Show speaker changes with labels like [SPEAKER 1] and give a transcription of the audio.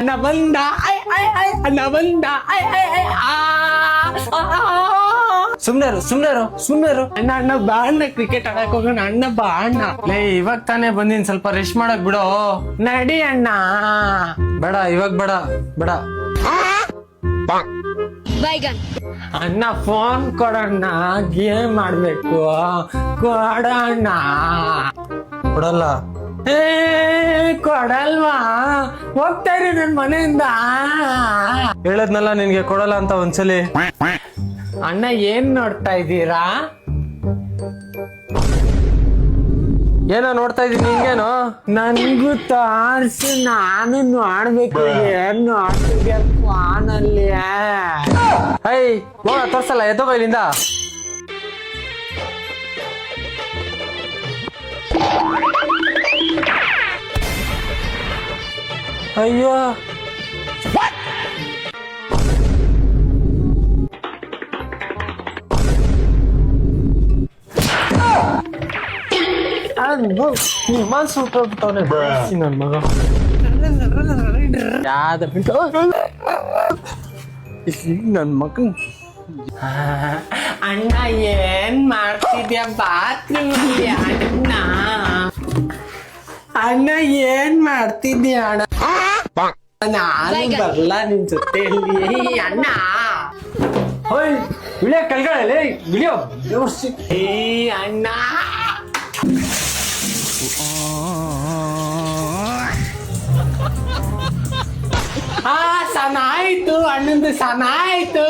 [SPEAKER 1] ಅಣ್ಣ ಬಂದ ಅಣ್ಣ ಬಂದ ಸುಮ್ನೆರು ಅಣ್ಣ ಅಣ್ಣ ಬಾ ಅಣ್ಣ ಕ್ರಿಕೆಟ್ ಆಡಕ್ ಹೋಗೋಣ ಅಣ್ಣ ಬಾ ಅಣ್ಣ.
[SPEAKER 2] ಲೇ ಇವಾಗ ತಾನೇ ಬಂದಿನ್, ಸ್ವಲ್ಪ ರೆಸ್ಟ್ ಮಾಡಕ್ ಬಿಡೋ.
[SPEAKER 1] ನಡಿ ಅಣ್ಣ.
[SPEAKER 2] ಬೇಡ ಇವಾಗ ಬೇಡ ಬೇಡ.
[SPEAKER 1] ಅಣ್ಣ ಫೋನ್ ಕೊಡಣ್ಣ, ಗೇಮ್ ಆಡ್ಬೇಕು. ಕೊಡಣ್ಣ.
[SPEAKER 2] ಕೊಡಲ್ಲ.
[SPEAKER 1] ಏ ಕೊಡಲ್ವಾ? ಹೋಗ್ತಾ ಇರಿ ನನ್ ಮನೆಯಿಂದ.
[SPEAKER 2] ಹೇಳದ್ನಲ್ಲ ನಿನ್ಗೆ ಕೊಡಲ್ಲ ಅಂತ ಒಂದ್ಸಲಿ.
[SPEAKER 1] ಅಣ್ಣ ಏನ್ ನೋಡ್ತಾ ಇದ್ದೀರಾ?
[SPEAKER 2] ಏನೋ ನೋಡ್ತಾ ಇದೀನಿ, ನಿಂಗೇನು?
[SPEAKER 1] ನನ್ಗೂ ತೋರ್ಸು, ನಾನು ನೋಡ್ಬೇಕು. ಏನ್ ನೋಡ್ತಿದ್ಯಾ ಫೋನಲ್ಲಿ?
[SPEAKER 2] ಹೈ ಹೋಗ ತೋರ್ಸಲ್ಲ, ಎದ್ದೋಗ ಇಲ್ಲಿಂದ. ಅಯ್ಯೋ
[SPEAKER 1] ವಿಮಾನ ಸುಟ್ಟೋಗ್ಬಿಟ್ಟವನೆ ನನ್ ಮಗ. ಯಾವ್ದ ನನ್ ಮಗನ್. ಅಣ್ಣ ಏನ್ ಮಾಡ್ತಿದ್ಯಾ? ಬಾತ್ರೂಮ್ಲಿ ಅಣ್ಣ. ಅಣ್ಣ ಏನ್ ಮಾಡ್ತಿದ್ಯಾ ಅಣ್ಣ? ನಾನು ಬರ್ಲ ನಿನ್ ಜೊತೆಯಲ್ಲಿ ಅಣ್ಣ.
[SPEAKER 2] ಹೋಯ್ ಇಳಿಯ ಕೆಳಗಡೆ ಇಳಿಯೋ.
[SPEAKER 1] ಏ ಅಣ್ಣ ಸನ ಆಯ್ತು, ಅಣ್ಣಂದು ಸನ ಆಯ್ತು.